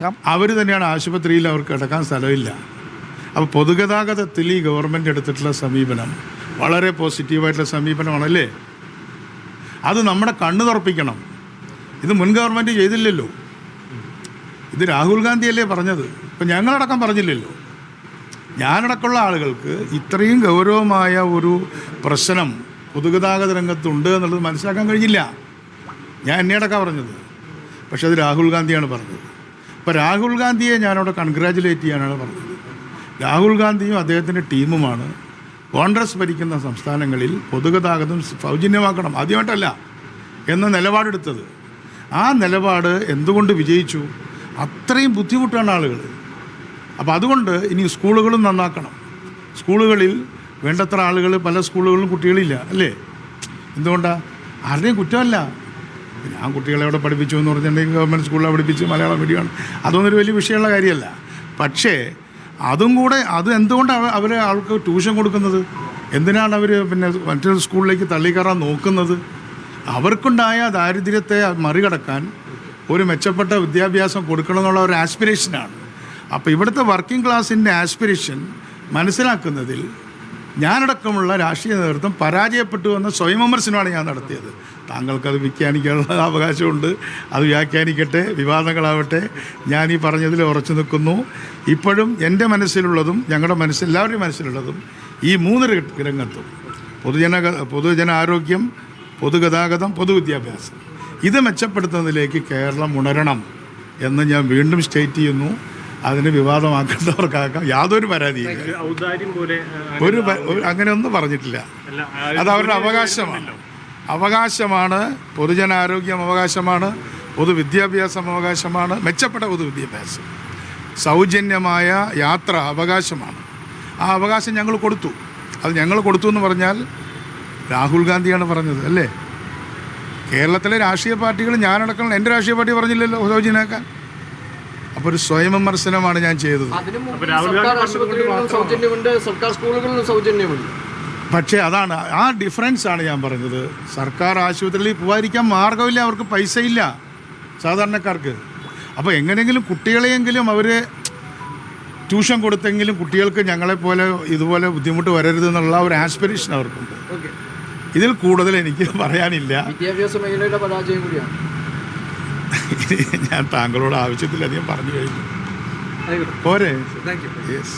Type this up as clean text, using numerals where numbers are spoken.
അവർ തന്നെയാണ് ആശുപത്രിയിൽ അവർക്ക് കിടക്കാൻ സ്ഥലമില്ല. അപ്പോൾ പൊതുഗതാഗതത്തിൽ ഈ ഗവൺമെൻറ് എടുത്തിട്ടുള്ള സമീപനം വളരെ പോസിറ്റീവായിട്ടുള്ള സമീപനമാണല്ലേ. അത് നമ്മുടെ കണ്ണ് തുറപ്പിക്കണം. ഇത് മുൻ ഗവൺമെൻറ് ചെയ്തില്ലല്ലോ. ഇത് രാഹുൽ ഗാന്ധിയല്ലേ പറഞ്ഞത്. ഇപ്പം ഞങ്ങളടക്കം പറഞ്ഞില്ലല്ലോ. ഞാനടക്കമുള്ള ആളുകൾക്ക് ഇത്രയും ഗൗരവമായ ഒരു പ്രശ്നം പൊതുഗതാഗത രംഗത്തുണ്ട് എന്നുള്ളത് മനസ്സിലാക്കാൻ കഴിഞ്ഞില്ല. ഞാൻ എന്നെയടക്കം പറഞ്ഞത്. പക്ഷെ അത് രാഹുൽ ഗാന്ധിയാണ് പറഞ്ഞത്. അപ്പോൾ രാഹുൽ ഗാന്ധിയെ ഞാനവിടെ കൺഗ്രാജുലേറ്റ് ചെയ്യാനാണ് പറഞ്ഞത്. രാഹുൽ ഗാന്ധിയും അദ്ദേഹത്തിൻ്റെ ടീമുമാണ് കോൺഗ്രസ് ഭരിക്കുന്ന സംസ്ഥാനങ്ങളിൽ പൊതുഗതാഗതം സൗജന്യമാക്കണം, ആദ്യമായിട്ടല്ല, എന്ന നിലപാടെടുത്തത്. ആ നിലപാട് എന്തുകൊണ്ട് വിജയിച്ചു? അത്രയും ബുദ്ധിമുട്ടാണ് ആളുകൾ. അപ്പോൾ അതുകൊണ്ട് ഇനി സ്കൂളുകളും നന്നാക്കണം. സ്കൂളുകളിൽ വേണ്ടത്ര ആളുകൾ, പല സ്കൂളുകളിലും കുട്ടികളില്ല അല്ലേ. എന്തുകൊണ്ടാണ്? ആരുടെയും കുറ്റമല്ല. ഞാൻ കുട്ടികളെ അവിടെ പഠിപ്പിച്ചു എന്ന് പറഞ്ഞിട്ടുണ്ടെങ്കിൽ ഗവൺമെൻറ് സ്കൂളിൽ പഠിപ്പിച്ച് മലയാളം മീഡിയമാണ്, അതൊന്നൊരു വലിയ വിഷയമുള്ള കാര്യമല്ല. പക്ഷേ അതും കൂടെ അത് എന്തുകൊണ്ടാണ് അവർ ആൾക്ക് ട്യൂഷൻ കൊടുക്കുന്നത്? എന്തിനാണ് അവർ മറ്റൊരു സ്കൂളിലേക്ക് തള്ളിക്കയറാൻ നോക്കുന്നത്? അവർക്കുണ്ടായ ദാരിദ്ര്യത്തെ മറികടക്കാൻ ഒരു മെച്ചപ്പെട്ട വിദ്യാഭ്യാസം കൊടുക്കണമെന്നുള്ള ഒരു ആസ്പിറേഷനാണ്. അപ്പോൾ ഇവിടുത്തെ വർക്കിംഗ് ക്ലാസ്സിൻ്റെ ആസ്പിറേഷൻ മനസ്സിലാക്കുന്നതിൽ ഞാനടക്കമുള്ള രാഷ്ട്രീയ നേതൃത്വം പരാജയപ്പെട്ടു എന്ന സ്വയം വിമർശനമാണ് ഞാൻ നടത്തിയത്. താങ്കൾക്കത് വ്യാഖ്യാനിക്കാനുള്ള അവകാശമുണ്ട്, അത് വ്യാഖ്യാനിക്കട്ടെ, വിവാദങ്ങളാവട്ടെ. ഞാൻ ഈ പറഞ്ഞതിൽ ഉറച്ചു നിൽക്കുന്നു. ഇപ്പോഴും എൻ്റെ മനസ്സിലുള്ളതും ഞങ്ങളുടെ എല്ലാവരുടെയും മനസ്സിലുള്ളതും ഈ മൂന്ന് രംഗത്തും പൊതുജനാരോഗ്യം, പൊതുഗതാഗതം, പൊതുവിദ്യാഭ്യാസം, ഇത് മെച്ചപ്പെടുത്തുന്നതിലേക്ക് കേരളം ഉണരണം എന്ന് ഞാൻ വീണ്ടും സ്റ്റേറ്റ് ചെയ്യുന്നു. അതിന് വിവാദമാക്കേണ്ടവർക്കാക്കാം, യാതൊരു പരാതിയില്ല. അങ്ങനെയൊന്നും പറഞ്ഞിട്ടില്ല. അത് അവരുടെ അവകാശമാണ്. പൊതുജനാരോഗ്യം അവകാശമാണ്, പൊതുവിദ്യാഭ്യാസം അവകാശമാണ്, മെച്ചപ്പെട്ട പൊതുവിദ്യാഭ്യാസം, സൗജന്യമായ യാത്ര അവകാശമാണ്. ആ അവകാശം ഞങ്ങൾ കൊടുത്തു. അത് ഞങ്ങൾ കൊടുത്തു എന്ന് പറഞ്ഞാൽ രാഹുൽ ഗാന്ധിയാണ് പറഞ്ഞത് അല്ലേ. കേരളത്തിലെ രാഷ്ട്രീയ പാർട്ടികൾ, ഞാനടക്കം എൻ്റെ രാഷ്ട്രീയ പാർട്ടി പറഞ്ഞില്ലല്ലോ സൗജന്യമാക്കാൻ. അപ്പോൾ ഒരു സ്വയം വിമർശനമാണ് ഞാൻ ചെയ്തത്. പക്ഷേ അതാണ്, ആ ഡിഫറൻസാണ് ഞാൻ പറഞ്ഞത്. സർക്കാർ ആശുപത്രിയിൽ പോകാതിരിക്കാൻ മാർഗമില്ല, അവർക്ക് പൈസയില്ല സാധാരണക്കാർക്ക്. അപ്പോൾ എങ്ങനെയെങ്കിലും കുട്ടികളെയെങ്കിലും അവർ ട്യൂഷൻ കൊടുത്തെങ്കിലും കുട്ടികൾക്ക് ഞങ്ങളെപ്പോലെ ഇതുപോലെ ബുദ്ധിമുട്ട് വരരുതെന്നുള്ള ഒരു ആസ്പിറേഷൻ അവർക്കുണ്ട്. ഇതിൽ കൂടുതൽ എനിക്ക് പറയാനില്ല. വിദ്യാഭ്യാസ മേഖലയുടെ പരാജയം കൂടിയാണ്. ഞാൻ താങ്കളോട് ആവശ്യത്തിലധികം പറഞ്ഞു കഴിഞ്ഞു. പോരെ? Thank you. യെസ്.